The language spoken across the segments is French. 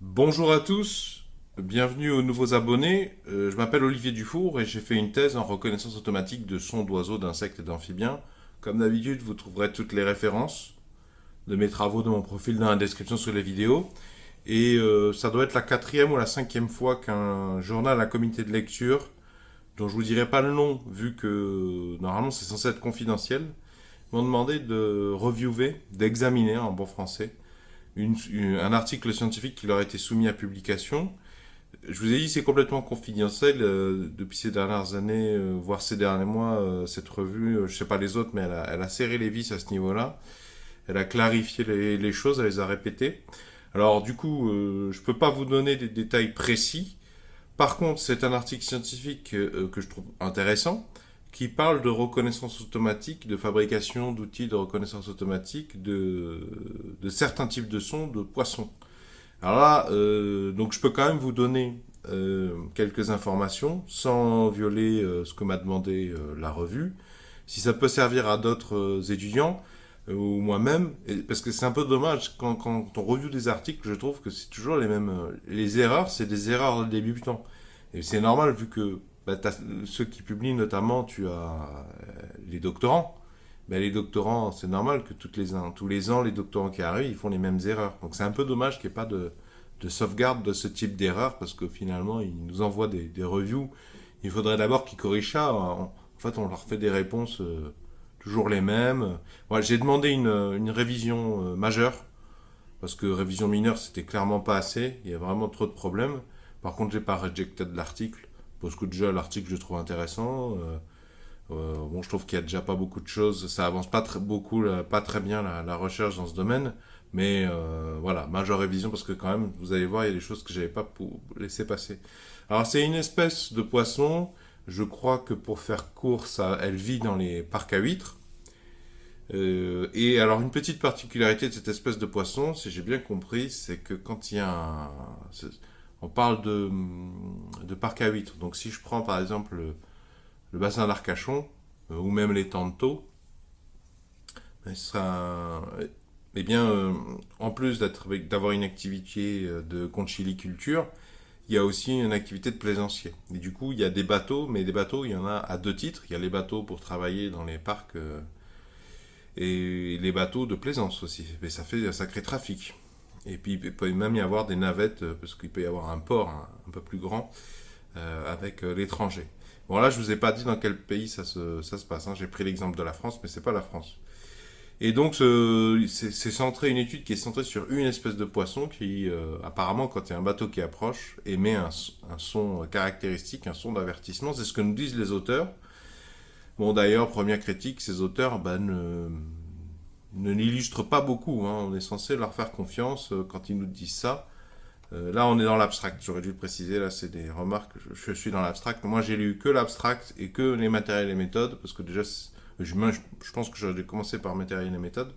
Bonjour à tous, bienvenue aux nouveaux abonnés. Je m'appelle Olivier Dufour et j'ai fait une thèse en reconnaissance automatique de sons d'oiseaux, d'insectes et d'amphibiens. Comme d'habitude, vous trouverez toutes les références de mes travaux de mon profil dans la description sous les vidéos. Et ça doit être la quatrième ou la cinquième fois qu'un journal à comité de lecture, dont je vous dirai pas le nom vu que normalement c'est censé être confidentiel, m'ont demandé de reviewer, d'examiner en bon français un article scientifique qui leur a été soumis à publication. Je vous ai dit, c'est complètement confidentiel. Depuis ces dernières années, voire ces derniers mois, cette revue, je sais pas les autres, mais elle a serré les vis à ce niveau-là. Elle a clarifié les choses, elle les a répétées. Alors du coup, je peux pas vous donner des détails précis. Par contre, c'est un article scientifique que je trouve intéressant, qui parle de reconnaissance automatique, de fabrication d'outils de reconnaissance automatique de certains types de sons de poissons. Alors là, donc je peux quand même vous donner quelques informations sans violer ce que m'a demandé la revue. Si ça peut servir à d'autres étudiants ou moi-même, parce que c'est un peu dommage quand on review des articles, je trouve que c'est toujours les mêmes. Les erreurs, c'est des erreurs de débutants. Et c'est normal vu que ceux qui publient notamment, tu as les doctorants. Ben, les doctorants, c'est normal que tous les ans, les doctorants qui arrivent, ils font les mêmes erreurs. Donc c'est un peu dommage qu'il n'y ait pas de sauvegarde de ce type d'erreur parce que finalement, ils nous envoient des reviews. Il faudrait d'abord qu'ils corrigent ça. En fait, on leur fait des réponses toujours les mêmes. Voilà, j'ai demandé une révision majeure parce que révision mineure, c'était clairement pas assez. Il y a vraiment trop de problèmes. Par contre, j'ai pas rejecté de l'article parce que déjà l'article je trouve intéressant. Bon, je trouve qu'il y a déjà pas beaucoup de choses, ça avance pas très beaucoup, pas très bien la recherche dans ce domaine, mais voilà, majeure révision parce que quand même, vous allez voir, il y a des choses que j'avais pas laissé passer. Alors c'est une espèce de poisson, je crois que pour faire court, elle vit dans les parcs à huîtres. Et alors une petite particularité de cette espèce de poisson, si j'ai bien compris, c'est que quand il y a on parle de parc à huîtres, donc si je prends par exemple le bassin d'Arcachon, ou même les Tantos, ça, eh bien, en plus d'avoir une activité de conchiliculture, il y a aussi une activité de plaisancier. Et du coup, il y a des bateaux, mais des bateaux, il y en a à deux titres. Il y a les bateaux pour travailler dans les parcs et les bateaux de plaisance aussi. Et ça fait un sacré trafic. Et puis, il peut même y avoir des navettes, parce qu'il peut y avoir un port un peu plus grand avec l'étranger. Bon, là, je vous ai pas dit dans quel pays ça se passe, hein. J'ai pris l'exemple de la France, mais c'est pas la France. Et donc, c'est centré, une étude qui est centrée sur une espèce de poisson qui, apparemment, quand il y a un bateau qui approche, émet un son caractéristique, un son d'avertissement. C'est ce que nous disent les auteurs. Bon, d'ailleurs, première critique, ces auteurs ne l'illustrent pas beaucoup, hein. On est censé leur faire confiance quand ils nous disent ça. Là, on est dans l'abstract. J'aurais dû le préciser. Là, c'est des remarques. Je suis dans l'abstract. Moi, j'ai lu que l'abstract et que les matériels et méthodes. Parce que déjà, je pense que j'aurais dû commencer par matériels et méthodes.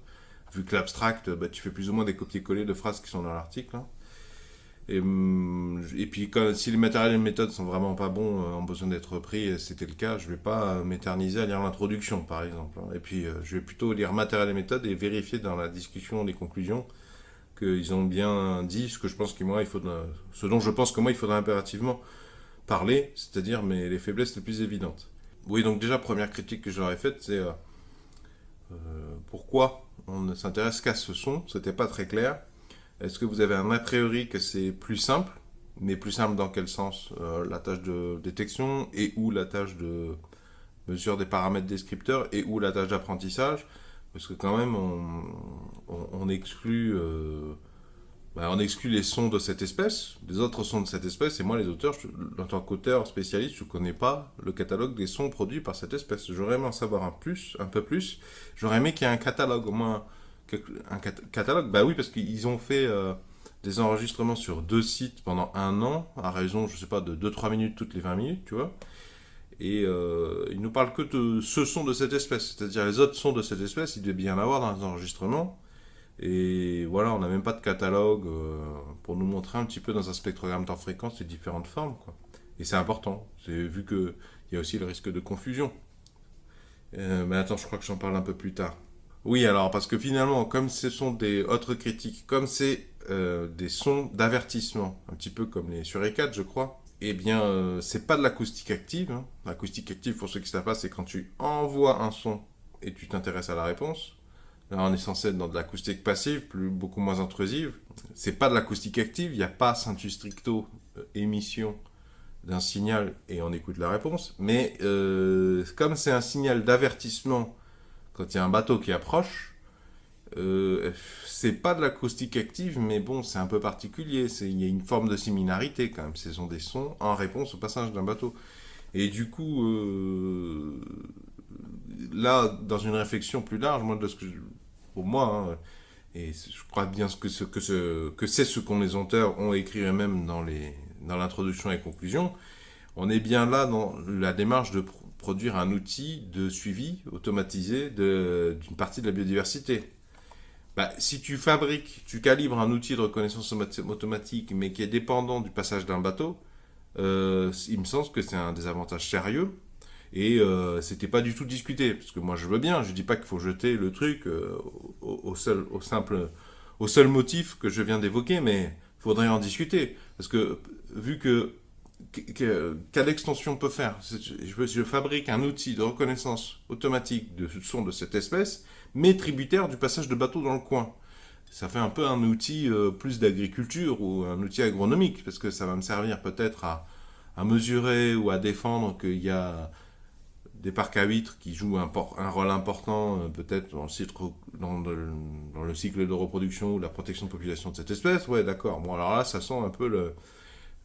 Vu que l'abstract, bah, tu fais plus ou moins des copier-coller de phrases qui sont dans l'article, hein. Et puis, si les matériels et les méthodes sont vraiment pas bons, ont besoin d'être repris, et c'était le cas, je vais pas m'éterniser à lire l'introduction, par exemple, hein. Et puis, je vais plutôt lire matériels et méthodes et vérifier dans la discussion les conclusions qu'ils ont bien dit ce que je pense que moi, ce dont je pense que moi, il faudrait impérativement parler, c'est-à-dire les faiblesses les plus évidentes. Oui, donc déjà, première critique que j'aurais faite, c'est pourquoi on ne s'intéresse qu'à ce son, c'était pas très clair. Est-ce que vous avez un a priori que c'est plus simple, mais plus simple dans quel sens? La tâche de détection et ou la tâche de mesure des paramètres descripteurs et ou la tâche d'apprentissage? Parce que quand même, on exclut on exclut les sons de cette espèce, les autres sons de cette espèce, et moi, les auteurs, en tant qu'auteur spécialiste, je ne connais pas le catalogue des sons produits par cette espèce. J'aurais aimé en savoir un peu plus. J'aurais aimé qu'il y ait un catalogue, au moins catalogue. Bah oui, parce qu'ils ont fait des enregistrements sur deux sites pendant un an, à raison, je sais pas, de 2-3 minutes toutes les 20 minutes, tu vois. Et ils nous parlent que de ce son de cette espèce, c'est-à-dire les autres sons de cette espèce, il devait bien y en avoir dans les enregistrements. Et voilà, on n'a même pas de catalogue pour nous montrer un petit peu dans un spectrogramme temps fréquence les différentes formes, quoi. Et c'est important, c'est vu que il y a aussi le risque de confusion. Mais attends, je crois que j'en parle un peu plus tard. Oui, alors parce que finalement, comme ce sont des autres critiques, comme c'est des sons d'avertissement, un petit peu comme les suricates, je crois. Eh bien, c'est pas de l'acoustique active, hein. L'acoustique active, pour ceux qui ne savent pas, c'est quand tu envoies un son et tu t'intéresses à la réponse. Là, on est censé être dans de l'acoustique passive, beaucoup moins intrusive. C'est pas de l'acoustique active, il n'y a pas sensu stricto émission d'un signal et on écoute la réponse. Mais comme c'est un signal d'avertissement quand il y a un bateau qui approche, c'est pas de l'acoustique active, mais bon, c'est un peu particulier. Il y a une forme de similarité quand même. Ce sont des sons en réponse au passage d'un bateau. Et du coup, là, dans une réflexion plus large, moi, pour moi, hein, et je crois bien que c'est ce qu'on les auteurs ont écrit eux-mêmes dans l'introduction et conclusion, on est bien là dans la démarche de produire un outil de suivi automatisé d'une partie de la biodiversité. Bah, si tu calibres un outil de reconnaissance automatique, mais qui est dépendant du passage d'un bateau, il me semble que c'est un désavantage sérieux. Et c'était pas du tout discuté, parce que moi je veux bien, je dis pas qu'il faut jeter le truc au seul motif que je viens d'évoquer, mais il faudrait en discuter. Parce que vu quelle extension on peut faire? Je fabrique un outil de reconnaissance automatique de son de cette espèce, mais tributaire du passage de bateaux dans le coin. Ça fait un peu un outil plus d'agriculture ou un outil agronomique, parce que ça va me servir peut-être à mesurer ou à défendre qu'il y a des parcs à huîtres qui jouent un rôle important peut-être dans le cycle de reproduction ou la protection de population de cette espèce. Ouais, d'accord. Bon, alors là, ça sent un peu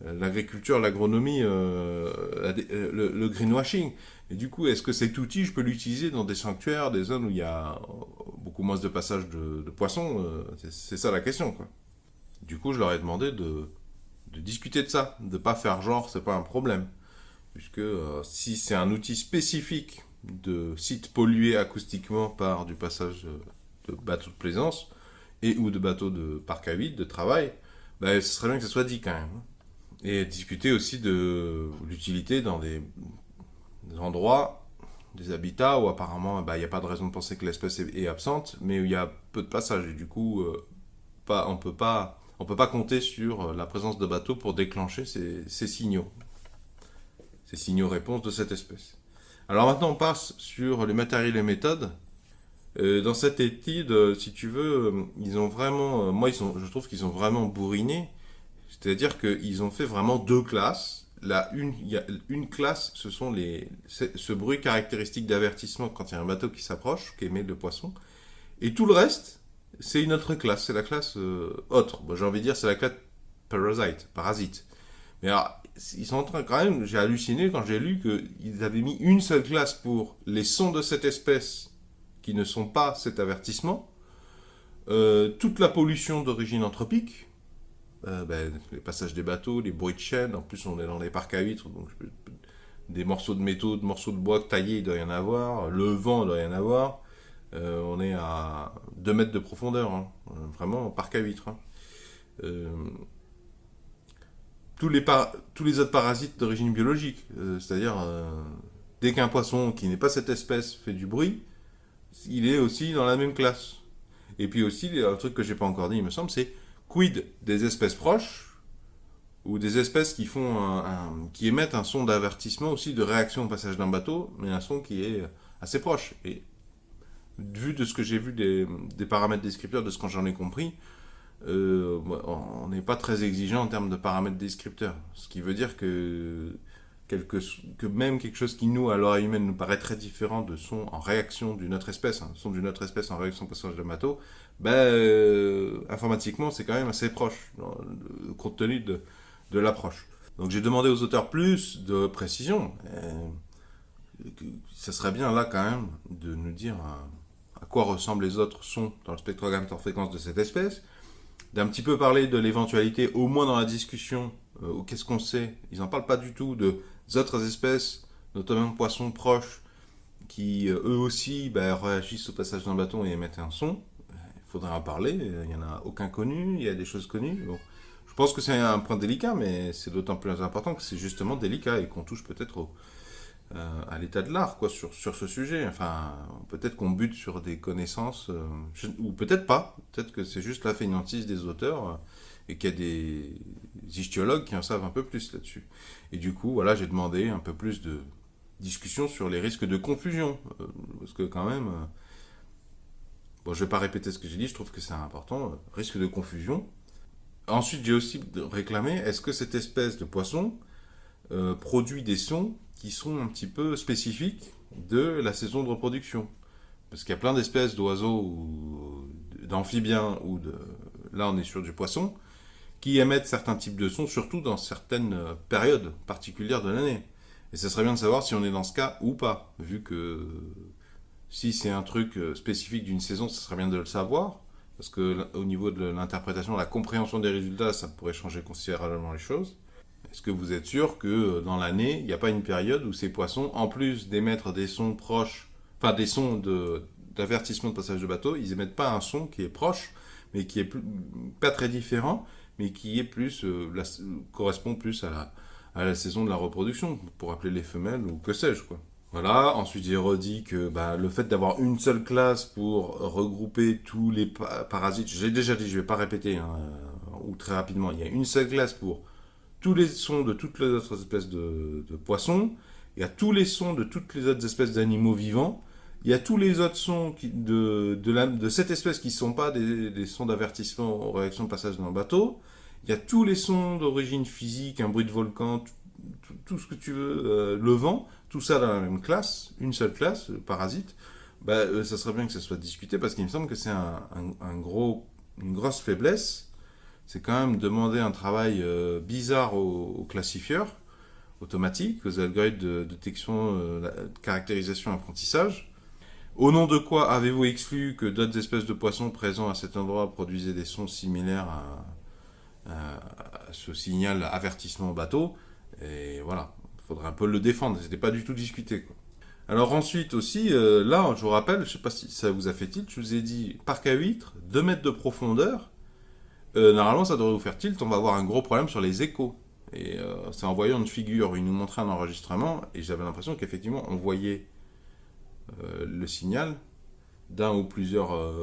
l'agriculture, l'agronomie, le greenwashing. Et du coup, est-ce que cet outil, je peux l'utiliser dans des sanctuaires, des zones où il y a beaucoup moins de passage de poissons? C'est ça la question, quoi. Du coup, je leur ai demandé de discuter de ça, de pas faire genre, c'est pas un problème. Puisque si c'est un outil spécifique de sites pollués acoustiquement par du passage de bateaux de plaisance et ou de bateaux de parc à vide, de travail, bah, ce serait bien que ça soit dit quand même. Et discuter aussi de l'utilité dans des endroits, des habitats où apparemment il n'y a pas de raison de penser que l'espèce est absente, mais où il y a peu de passage. Et du coup, on peut pas compter sur la présence de bateaux pour déclencher ces signaux. Ces signaux réponses de cette espèce. Alors maintenant, on passe sur les matériels et méthodes. Dans cette étude, si tu veux, ils ont vraiment, je trouve qu'ils ont vraiment bourriné. C'est-à-dire qu'ils ont fait vraiment deux classes. Il y a une classe, ce sont ce bruit caractéristique d'avertissement quand il y a un bateau qui s'approche, qui émet le poisson. Et tout le reste, c'est une autre classe. C'est la classe autre. Bon, j'ai envie de dire, c'est la classe parasite. Mais alors, ils sont en train quand même, j'ai halluciné quand j'ai lu qu'ils avaient mis une seule classe pour les sons de cette espèce qui ne sont pas cet avertissement, toute la pollution d'origine anthropique, les passages des bateaux, les bruits de chaîne, en plus on est dans les parcs à huîtres, donc des morceaux de métaux, de morceaux de bois taillés, il doit y en avoir, le vent, il doit y en avoir, on est à 2 mètres de profondeur, hein, vraiment parc à huîtres. Hein. Tous les autres parasites d'origine biologique. C'est-à-dire, dès qu'un poisson qui n'est pas cette espèce fait du bruit, il est aussi dans la même classe. Et puis aussi, un truc que j'ai pas encore dit, il me semble, c'est quid des espèces proches ou des espèces qui émettent un son d'avertissement aussi de réaction au passage d'un bateau, mais un son qui est assez proche. Et vu de ce que j'ai vu des paramètres descripteurs, de ce que j'en ai compris, on n'est pas très exigeant en termes de paramètres descripteurs. Ce qui veut dire que même quelque chose qui, nous, à l'oreille humaine, nous paraît très différent de son en réaction d'une autre espèce, son d'une autre espèce en réaction au passage de bateau, informatiquement, c'est quand même assez proche, compte tenu de l'approche. Donc j'ai demandé aux auteurs plus de précision. Ça serait bien là quand même de nous dire à quoi ressemblent les autres sons dans le spectrogramme de fréquence de cette espèce, d'un petit peu parler de l'éventualité, au moins dans la discussion, ou qu'est-ce qu'on sait. Ils n'en parlent pas du tout de autres espèces, notamment poissons proches, qui eux aussi réagissent au passage d'un bâton et émettent un son. Il faudrait en parler, il n'y en a aucun connu, il y a des choses connues. Bon. Je pense que c'est un point délicat, mais c'est d'autant plus important que c'est justement délicat et qu'on touche peut-être à l'état de l'art, quoi, sur ce sujet. Enfin, peut-être qu'on bute sur des connaissances, ou peut-être pas. Peut-être que c'est juste la fainéantise des auteurs et qu'il y a des ichthyologues qui en savent un peu plus là-dessus. Et du coup, voilà, j'ai demandé un peu plus de discussion sur les risques de confusion. Parce que quand même, bon, je vais pas répéter ce que j'ai dit, je trouve que c'est important. Risque de confusion. Ensuite, j'ai aussi réclamé, est-ce que cette espèce de poisson produit des sons qui sont un petit peu spécifiques de la saison de reproduction. Parce qu'il y a plein d'espèces d'oiseaux ou d'amphibiens, là on est sur du poisson, qui émettent certains types de sons, surtout dans certaines périodes particulières de l'année. Et ce serait bien de savoir si on est dans ce cas ou pas, vu que si c'est un truc spécifique d'une saison, ce serait bien de le savoir, parce que au niveau de l'interprétation, la compréhension des résultats, ça pourrait changer considérablement les choses. Est-ce que vous êtes sûr que dans l'année, il n'y a pas une période où ces poissons, en plus d'émettre des sons proches, enfin des sons d'avertissement de passage de bateau, ils émettent pas un son qui est proche, mais qui est pas très différent, mais qui est plus correspond plus à la saison de la reproduction, pour appeler les femelles ou que sais-je, quoi. Voilà, ensuite j'ai redit que le fait d'avoir une seule classe pour regrouper tous les parasites, j'ai déjà dit, je vais pas répéter, hein, ou très rapidement, il y a une seule classe pour tous les sons de toutes les autres espèces de poissons, il y a tous les sons de toutes les autres espèces d'animaux vivants, il y a tous les autres sons de cette espèce qui ne sont pas des sons d'avertissement aux réactions de passage dans le bateau, il y a tous les sons d'origine physique, un bruit de volcan, tout ce que tu veux, le vent, tout ça dans la même classe, une seule classe, parasite, ça serait bien que ça soit discuté parce qu'il me semble que c'est une grosse faiblesse. C'est quand même demander un travail bizarre aux classifieurs automatiques, aux algorithmes de détection, de caractérisation, apprentissage. Au nom de quoi avez-vous exclu que d'autres espèces de poissons présents à cet endroit produisaient des sons similaires à ce signal avertissement au bateau? Et voilà, il faudrait un peu le défendre, c'était pas du tout discuté, quoi. Alors ensuite aussi, là, je vous rappelle, je sais pas si ça vous a fait tilt, je vous ai dit parc à huîtres, 2 mètres de profondeur. Normalement, ça devrait vous faire tilt. On va avoir un gros problème sur les échos. Et c'est en voyant une figure, il nous montrait un enregistrement, et j'avais l'impression qu'effectivement, on voyait le signal d'un ou plusieurs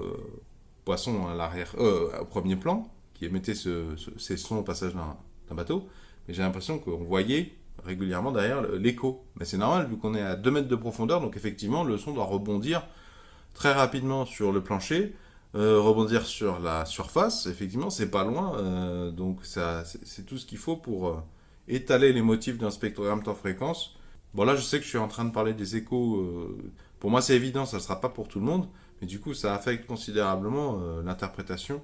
poissons à l'arrière, au premier plan, qui émettaient ces sons au passage d'un bateau. Mais j'ai l'impression qu'on voyait régulièrement derrière l'écho. Mais c'est normal, vu qu'on est à 2 mètres de profondeur, donc effectivement, le son doit rebondir très rapidement sur le plancher, rebondir sur la surface, effectivement, c'est pas loin, donc c'est tout ce qu'il faut pour étaler les motifs d'un spectrogramme temps-fréquence. Bon, là, je sais que je suis en train de parler des échos, pour moi c'est évident, ça ne sera pas pour tout le monde, mais du coup, ça affecte considérablement l'interprétation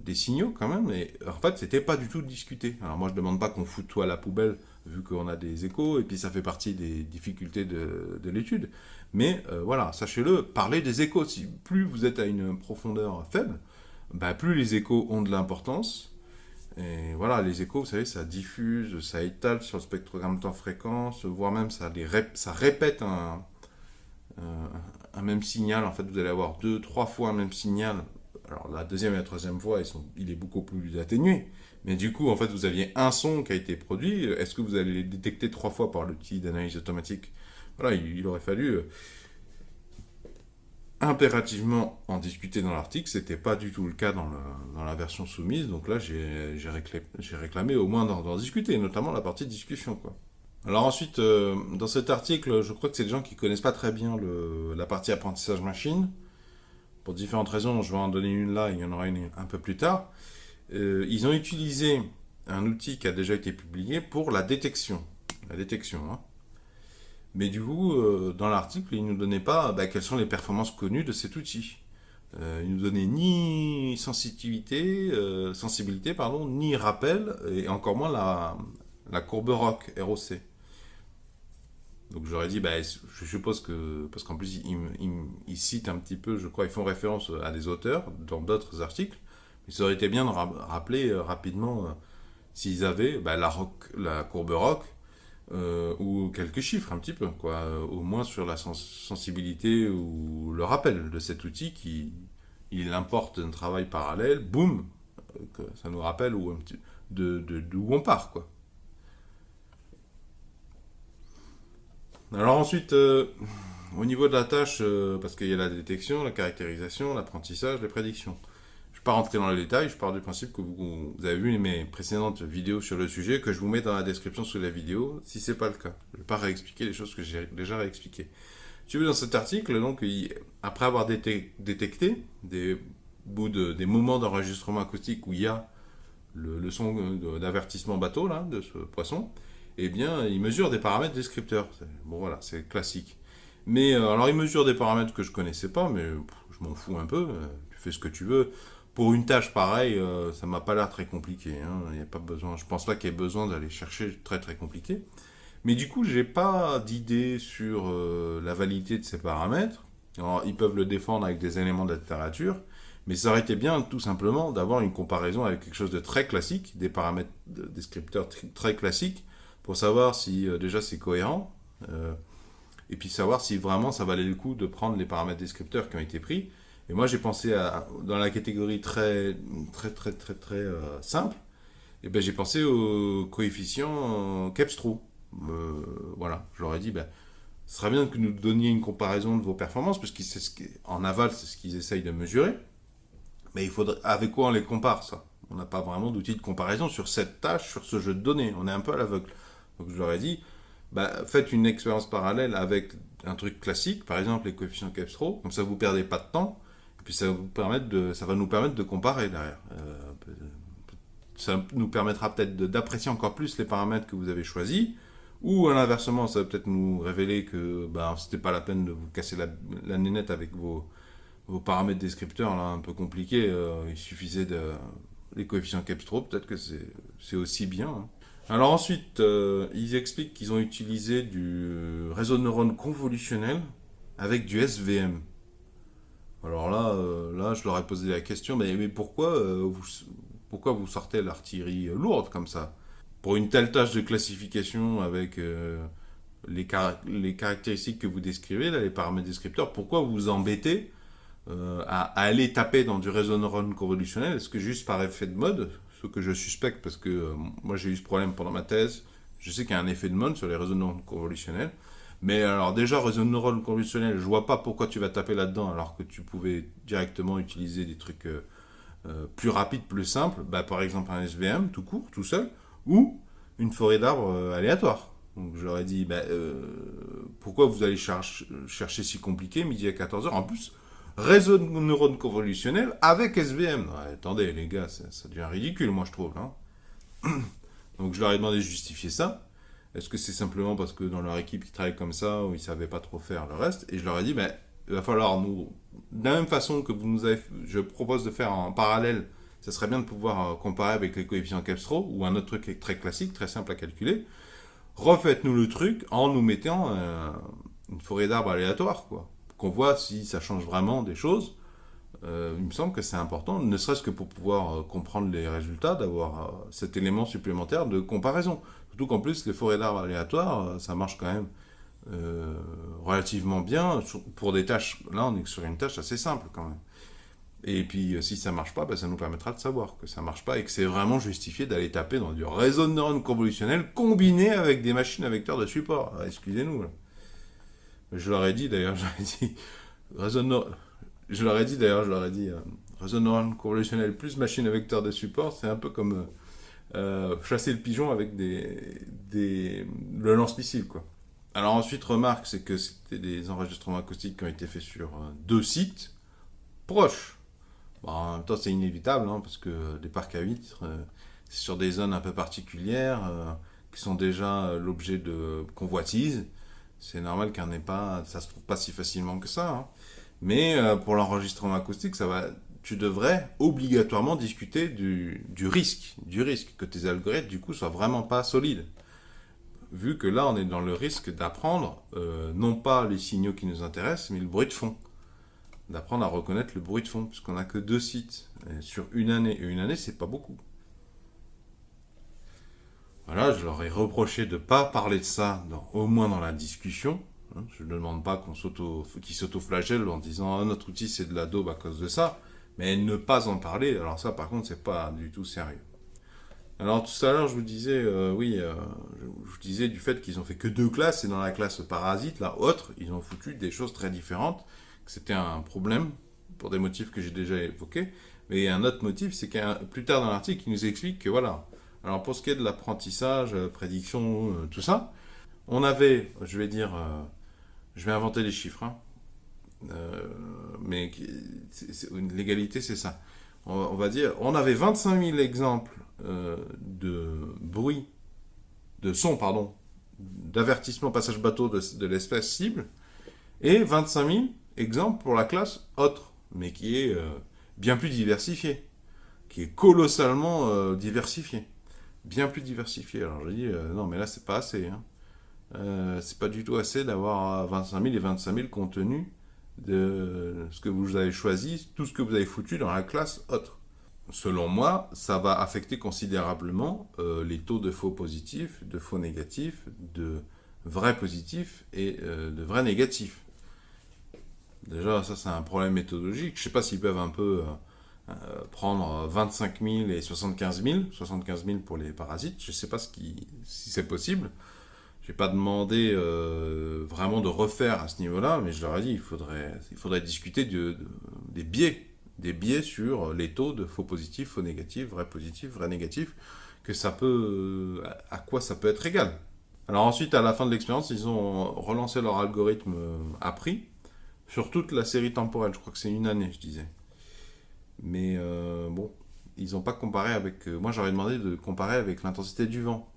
des signaux quand même, et en fait, c'était pas du tout discuté. Alors moi, je demande pas qu'on foute tout à la poubelle, vu qu'on a des échos, et puis ça fait partie des difficultés de l'étude. Mais voilà, sachez-le, parlez des échos. Si plus vous êtes à une profondeur faible, plus les échos ont de l'importance. Et voilà, les échos, vous savez, ça diffuse, ça étale sur le spectrogramme temps-fréquence, voire même ça répète un même signal. En fait, vous allez avoir 2, 3 fois un même signal. Alors la deuxième et la troisième fois, il est beaucoup plus atténué. Mais du coup, en fait, vous aviez un son qui a été produit. Est-ce que vous allez le détecter 3 fois par l'outil d'analyse automatique? Voilà, il aurait fallu impérativement en discuter dans l'article. C'était pas du tout le cas dans la version soumise. Donc là, j'ai réclamé au moins d'en discuter, notamment la partie discussion, quoi. Alors ensuite, dans cet article, je crois que c'est des gens qui connaissent pas très bien la partie apprentissage machine. Pour différentes raisons, je vais en donner une là, il y en aura une un peu plus tard. Ils ont utilisé un outil qui a déjà été publié pour la détection. La détection, hein. Mais du coup, dans l'article, il ne nous donnait pas quelles sont les performances connues de cet outil. Il ne nous donnait ni sensibilité, pardon, ni rappel, et encore moins la courbe ROC, ROC. Donc j'aurais dit, je suppose que, parce qu'en plus ils citent un petit peu, je crois, ils font référence à des auteurs dans d'autres articles, mais ça aurait été bien de rappeler rapidement s'ils avaient la courbe ROC, ou quelques chiffres un petit peu, quoi, au moins sur la sensibilité ou le rappel de cet outil qui il importe un travail parallèle, boum, que ça nous rappelle d'où on part, quoi. Alors ensuite, au niveau de la tâche, parce qu'il y a la détection, la caractérisation, l'apprentissage, les prédictions. Je ne vais pas rentrer dans les détails, je pars du principe que vous avez vu mes précédentes vidéos sur le sujet, que je vous mets dans la description sous la vidéo, si c'est pas le cas. Je ne vais pas réexpliquer les choses que j'ai déjà réexpliquées. Tu veux dans cet article, donc, après avoir détecté des moments d'enregistrement acoustique où il y a le son d'avertissement bateau là, de ce poisson, eh bien, il mesure des paramètres descripteurs. Bon, voilà, c'est classique. Mais alors, il mesure des paramètres que je connaissais pas, mais je m'en fous un peu. Tu fais ce que tu veux. Pour une tâche pareille, ça m'a pas l'air très compliqué. Hein. Il y a pas besoin. Je pense pas qu'il y ait besoin d'aller chercher très très compliqué. Mais du coup, j'ai pas d'idée sur la validité de ces paramètres. Alors, ils peuvent le défendre avec des éléments de la littérature, mais ça aurait été bien tout simplement d'avoir une comparaison avec quelque chose de très classique, des paramètres descripteurs très classiques, pour savoir si déjà c'est cohérent, et puis savoir si vraiment ça valait le coup de prendre les paramètres descripteurs qui ont été pris. Et moi j'ai pensé dans la catégorie très simple, et ben j'ai pensé au coefficient Kepstro. Voilà, je leur ai dit, ben, ce serait bien que nous donniez une comparaison de vos performances, parce qu'en aval, c'est ce qu'ils essayent de mesurer. Mais il faudrait, avec quoi on les compare, ça? On n'a pas vraiment d'outil de comparaison sur cette tâche, sur ce jeu de données. On est un peu à l'aveugle. Donc je leur ai dit, bah, faites une expérience parallèle avec un truc classique, par exemple les coefficients Kepstro, comme ça vous perdez pas de temps, et puis ça va nous permettre de comparer derrière. Ça nous permettra peut-être d'apprécier encore plus les paramètres que vous avez choisis, ou à l'inversement, ça va peut-être nous révéler que bah, c'était pas la peine de vous casser la nénette avec vos paramètres descripteurs là, un peu compliqués. Il suffisait de les coefficients Kepstro, peut-être que c'est aussi bien. Hein. Alors ensuite, ils expliquent qu'ils ont utilisé du réseau de neurones convolutionnel avec du SVM. Alors là, je leur ai posé la question, mais pourquoi vous sortez l'artillerie lourde comme ça? Pour une telle tâche de classification avec les caractéristiques que vous décrivez, là, les paramètres descripteurs, pourquoi vous vous embêtez à aller taper dans du réseau neuronal convolutionnel? Est-ce que juste par effet de mode, ce que je suspecte parce que moi j'ai eu ce problème pendant ma thèse, je sais qu'il y a un effet de mode sur les réseaux neuronaux convolutionnels, mais alors déjà réseau neuronal convolutionnel, je vois pas pourquoi tu vas taper là-dedans alors que tu pouvais directement utiliser des trucs plus rapides, plus simples, bah, par exemple un SVM tout court, tout seul, ou une forêt d'arbres aléatoire. Donc je leur ai dit, bah, pourquoi vous allez chercher si compliqué, midi à 14h? En plus, réseau de neurones convolutionnels avec SVM. Ouais, attendez, les gars, ça devient ridicule, moi, je trouve. Hein. Donc, je leur ai demandé de justifier ça. Est-ce que c'est simplement parce que dans leur équipe, ils travaillent comme ça, ou ils ne savaient pas trop faire le reste? Et je leur ai dit, ben, il va falloir nous... De la même façon que vous nous avez... Je propose de faire en parallèle, ça serait bien de pouvoir comparer avec les coefficients Kepstro, ou un autre truc très classique, très simple à calculer. Refaites-nous le truc en nous mettant une forêt d'arbres aléatoire, quoi. Qu'on voit si ça change vraiment des choses. Il me semble que c'est important, ne serait-ce que pour pouvoir comprendre les résultats, d'avoir cet élément supplémentaire de comparaison. Surtout qu'en plus, les forêts d'arbres aléatoires, ça marche quand même relativement bien pour des tâches. Là, on est sur une tâche assez simple quand même. Et puis, si ça marche pas, bah, ça nous permettra de savoir que ça marche pas et que c'est vraiment justifié d'aller taper dans du réseau de neurones convolutionnels combiné avec des machines à vecteurs de support. Ah, excusez-nous. Là. Je leur ai dit d'ailleurs, réseau de neurones je leur ai dit d'ailleurs, réseau neuronal convolutionnel plus machine à vecteur de support, c'est un peu comme chasser le pigeon avec le lance-missile, quoi. Alors ensuite, remarque, c'est que c'était des enregistrements acoustiques qui ont été faits sur deux sites proches. Bon, en même temps, c'est inévitable, hein, parce que les parcs à huîtres, c'est sur des zones un peu particulières, qui sont déjà l'objet de convoitises. C'est normal qu'il n'y en ait pas, ça se trouve pas si facilement que ça, hein. Mais pour l'enregistrement acoustique, tu devrais obligatoirement discuter du risque que tes algorithmes du coup soient vraiment pas solides. Vu que là, on est dans le risque d'apprendre non pas les signaux qui nous intéressent, mais le bruit de fond. D'apprendre à reconnaître le bruit de fond, puisqu'on n'a que deux sites sur une année. Et une année, c'est pas beaucoup. Voilà, je leur ai reproché de ne pas parler de ça, au moins dans la discussion. Je ne demande pas qu'ils s'auto-flagellent en disant ah, notre outil c'est de la daube à cause de ça, mais ne pas en parler, alors ça par contre c'est pas du tout sérieux. Alors tout à l'heure je vous disais, oui, je disais du fait qu'ils ont fait que 2 classes, et dans la classe parasite, la autre, ils ont foutu des choses très différentes, que c'était un problème, pour des motifs que j'ai déjà évoqués. Mais un autre motif, c'est qu'un plus tard dans l'article, il nous explique que voilà. Alors pour ce qui est de l'apprentissage, prédiction, tout ça, on avait, je vais dire, je vais inventer les chiffres, hein, mais l'égalité c'est ça. On va dire, on avait 25 000 exemples de bruit, de son, pardon, d'avertissement passage bateau de l'espèce cible, et 25 000 exemples pour la classe autre, mais qui est bien plus diversifiée, qui est colossalement diversifiée, bien plus diversifiée. Alors je dis, non mais là c'est pas assez, hein. C'est pas du tout assez d'avoir 25 000 et 25 000 contenus de ce que vous avez choisi, tout ce que vous avez foutu dans la classe autre. Selon moi, ça va affecter considérablement les taux de faux positifs, de faux négatifs, de vrais positifs et de vrais négatifs. Déjà, ça c'est un problème méthodologique. Je sais pas s'ils peuvent un peu prendre 25 000 et 75 000, 75 000 pour les parasites. Je sais pas si c'est possible. J'ai pas demandé vraiment de refaire à ce niveau-là, mais je leur ai dit il faudrait discuter des biais sur les taux de faux positifs, faux négatifs, vrais négatifs, que ça peut, à quoi ça peut être égal. Alors ensuite, à la fin de l'expérience, ils ont relancé leur algorithme appris sur toute la série temporelle. Je crois que c'est une année, je disais. Mais bon, ils n'ont pas comparé avec. Moi, j'aurais demandé de comparer avec l'intensité du vent.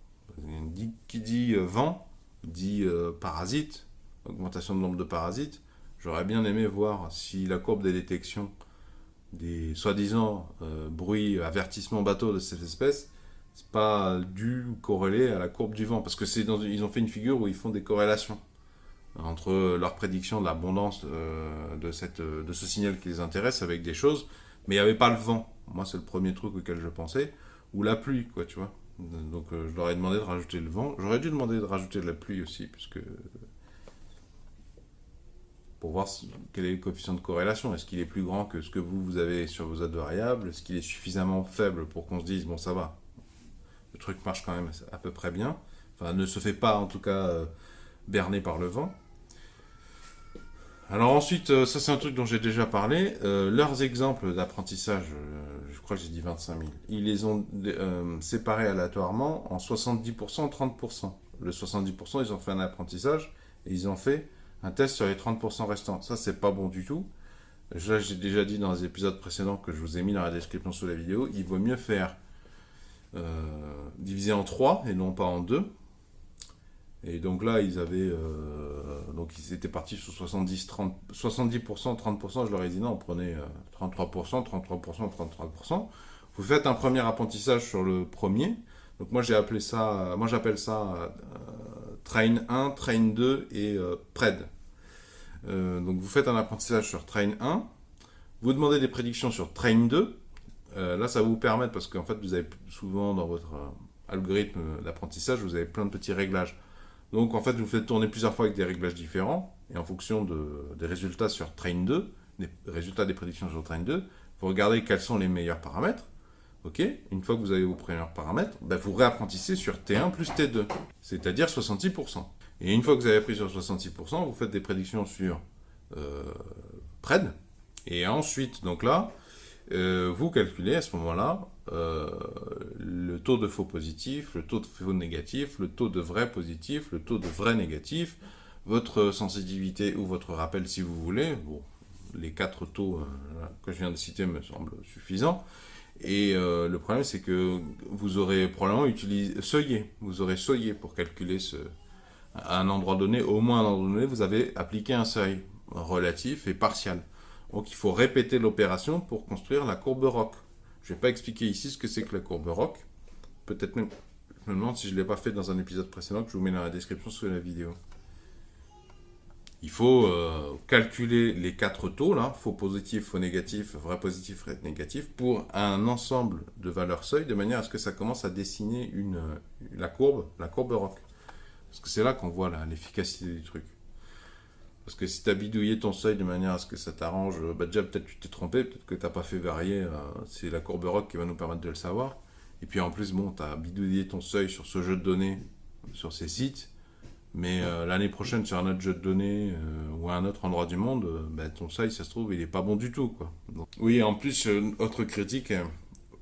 Qui dit vent, dit parasite, augmentation de nombre de parasites. J'aurais bien aimé voir si la courbe des détections des soi-disant bruits, avertissements bateaux de cette espèce, c'est pas dû corréler à la courbe du vent. Parce que ils ont fait une figure où ils font des corrélations entre leur prédiction de l'abondance de ce signal qui les intéresse avec des choses, mais il n'y avait pas le vent. Moi, c'est le premier truc auquel je pensais. Ou la pluie, quoi, tu vois. Donc je leur ai demandé de rajouter le vent. J'aurais dû demander de rajouter de la pluie aussi, puisque pour voir quel est le coefficient de corrélation. Est-ce qu'il est plus grand que ce que vous avez sur vos autres variables? Est-ce qu'il est suffisamment faible pour qu'on se dise, bon ça va, le truc marche quand même à peu près bien. Enfin, ne se fait pas en tout cas berner par le vent. Alors ensuite, ça c'est un truc dont j'ai déjà parlé, leurs exemples d'apprentissage, je crois que j'ai dit 25 000, ils les ont séparés aléatoirement en 70%, 30%. Le 70%, ils ont fait un apprentissage et ils ont fait un test sur les 30% restants. Ça, c'est pas bon du tout. Là, j'ai déjà dit dans les épisodes précédents que je vous ai mis dans la description sous la vidéo, il vaut mieux faire diviser en 3 et non pas en 2. Et donc là, ils étaient partis sur 70%, 30%, je leur ai dit non, prenez 33%, 33%, 33%. Vous faites un premier apprentissage sur le premier. Donc moi j'appelle ça Train 1, Train 2 et Pred. Donc vous faites un apprentissage sur Train 1, vous demandez des prédictions sur Train 2. Là ça va vous permettre, parce qu'en fait vous avez souvent dans votre algorithme d'apprentissage, vous avez plein de petits réglages. Donc en fait, vous faites tourner plusieurs fois avec des réglages différents, et en fonction des résultats sur Train 2, des résultats des prédictions sur Train 2, vous regardez quels sont les meilleurs paramètres. Ok, une fois que vous avez vos meilleurs paramètres, vous réapprentissez sur T1 plus T2, c'est-à-dire 66%. Et une fois que vous avez appris sur 66%, vous faites des prédictions sur Pred, et ensuite, donc là, vous calculez à ce moment-là le taux de faux positif, le taux de faux négatif, le taux de vrai positif, le taux de vrai négatif, votre sensitivité ou votre rappel si vous voulez. Bon, les 4 taux que je viens de citer me semblent suffisants. Et le problème, c'est que vous aurez probablement seuillé. Vous aurez seuillé pour calculer à un endroit donné. Au moins à un endroit donné, vous avez appliqué un seuil relatif et partial. Donc il faut répéter l'opération pour construire la courbe ROC. Je ne vais pas expliquer ici ce que c'est que la courbe ROC. Peut-être même, je me demande si je ne l'ai pas fait dans un épisode précédent que je vous mets dans la description sous la vidéo. Il faut calculer les 4 taux, là, faux positif, faux négatif, vrai positif, vrai négatif, pour un ensemble de valeurs seuil, de manière à ce que ça commence à dessiner la courbe ROC. Parce que c'est là qu'on voit l'efficacité du truc. Parce que si tu as bidouillé ton seuil de manière à ce que ça t'arrange, déjà peut-être tu t'es trompé, peut-être que tu n'as pas fait varier, c'est la courbe ROC qui va nous permettre de le savoir. Et puis en plus, bon, tu as bidouillé ton seuil sur ce jeu de données sur ces sites. Mais l'année prochaine, sur un autre jeu de données ou à un autre endroit du monde, ton site, ça se trouve, il est pas bon du tout, quoi. Donc, oui, en plus, autre critique,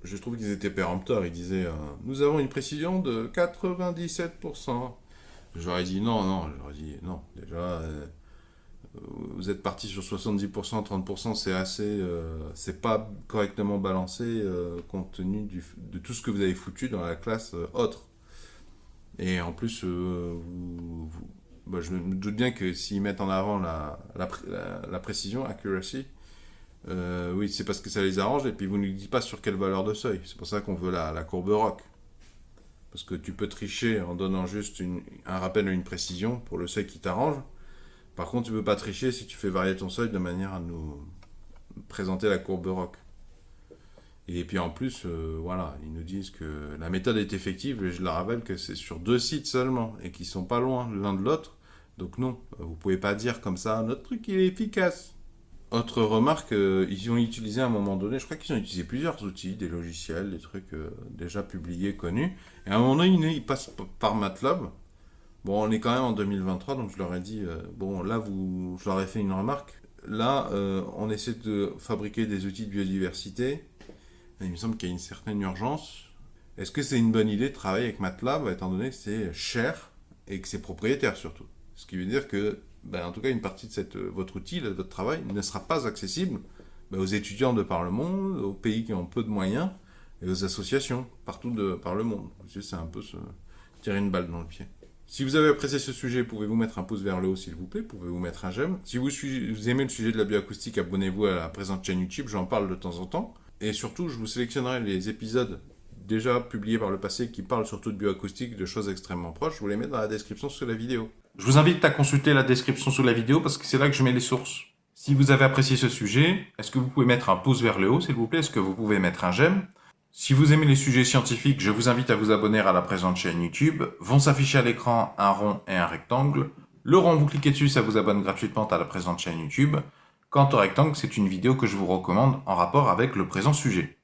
je trouve qu'ils étaient péremptoires. Ils disaient nous avons une précision de 97%. J'aurais dit non, j'aurais dit non. Déjà, vous êtes parti sur 70%, 30%, c'est assez. C'est pas correctement balancé compte tenu de tout ce que vous avez foutu dans la classe autre. Et en plus, je me doute bien que s'ils mettent en avant la précision, accuracy, oui, c'est parce que ça les arrange, et puis vous ne nous dites pas sur quelle valeur de seuil. C'est pour ça qu'on veut la courbe ROC. Parce que tu peux tricher en donnant juste un rappel à une précision pour le seuil qui t'arrange. Par contre, tu ne peux pas tricher si tu fais varier ton seuil de manière à nous présenter la courbe ROC. Et puis en plus, voilà, ils nous disent que la méthode est effective, et je leur rappelle que c'est sur 2 sites seulement, et qu'ils sont pas loin l'un de l'autre. Donc non, vous pouvez pas dire comme ça, notre truc il est efficace. Autre remarque, ils ont utilisé à un moment donné, je crois qu'ils ont utilisé plusieurs outils, des logiciels, des trucs déjà publiés, connus. Et à un moment donné, ils passent par MATLAB. Bon, on est quand même en 2023, donc je leur ai dit, je leur ai fait une remarque. Là, on essaie de fabriquer des outils de biodiversité. Il me semble qu'il y a une certaine urgence. Est-ce que c'est une bonne idée de travailler avec MATLAB, étant donné que c'est cher et que c'est propriétaire surtout? Ce qui veut dire que, en tout cas, une partie de votre outil, de votre travail, ne sera pas accessible aux étudiants de par le monde, aux pays qui ont peu de moyens, et aux associations partout par le monde. C'est un peu se tirer une balle dans le pied. Si vous avez apprécié ce sujet, pouvez-vous mettre un pouce vers le haut s'il vous plaît, pouvez-vous mettre un j'aime. Si vous aimez le sujet de la bioacoustique, abonnez-vous à la présente chaîne YouTube, j'en parle de temps en temps. Et surtout, je vous sélectionnerai les épisodes déjà publiés par le passé qui parlent surtout de bioacoustique, de choses extrêmement proches. Je vous les mets dans la description sous la vidéo. Je vous invite à consulter la description sous la vidéo parce que c'est là que je mets les sources. Si vous avez apprécié ce sujet, est-ce que vous pouvez mettre un pouce vers le haut, s'il vous plaît? Est-ce que vous pouvez mettre un j'aime? Si vous aimez les sujets scientifiques, je vous invite à vous abonner à la présente chaîne YouTube. Vont s'afficher à l'écran un rond et un rectangle. Le rond, vous cliquez dessus, ça vous abonne gratuitement à la présente chaîne YouTube. Quant au rectangle, c'est une vidéo que je vous recommande en rapport avec le présent sujet.